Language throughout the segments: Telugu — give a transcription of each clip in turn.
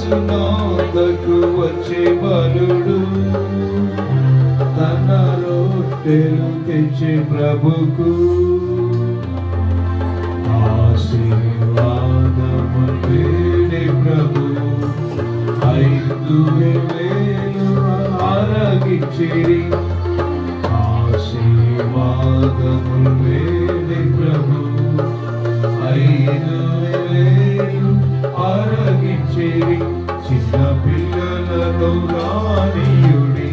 యేసునాథకు వచ్చే బలుడు తన రొట్టెలు తెచ్చే ప్రభుకు ఆశీర్వాదము వేడే ప్రభు 5,000 ఆరగించిరి ఆశీర్వాదము వేడే ప్రభు 5,000 ఆరగించిరి చిన్న పిల్లలను రానియుడి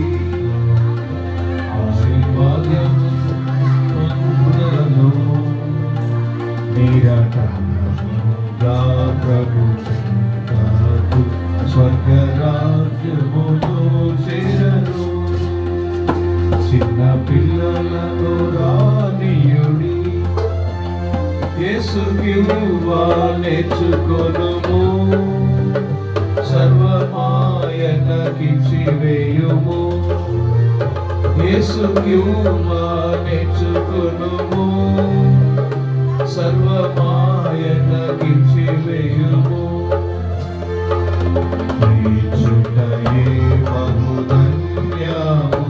ఆశీర్వాదము పొందను నిరతముగా ప్రభు చెంతకు స్వర్గరాజ్యములో చేరను చిన్న పిల్లలను రానియుడి యేసుకివ్వా నేర్చుకొనుము సర్వమాయనకిచ్చివేయుము యేసుకివ్వా నేర్చుకొనుము సర్వమాయనకిచ్చివేయుము ప్రీచుటయే బహుధన్యము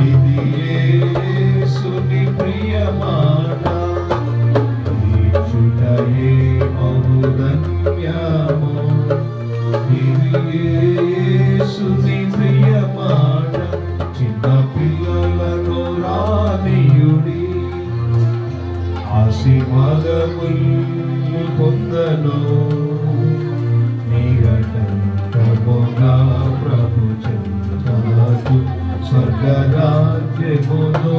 ఇది యేసుని ప్రియమాట ప్రీచుటయే బహుధన్యము ఇది యేసుని ప్రియమాట చిన్న పిల్లలను రానియుడి ఆశీర్వాదములు పొందను నిరతముగా ప్రభు చెంతకు స్వర్గరాజ్యములో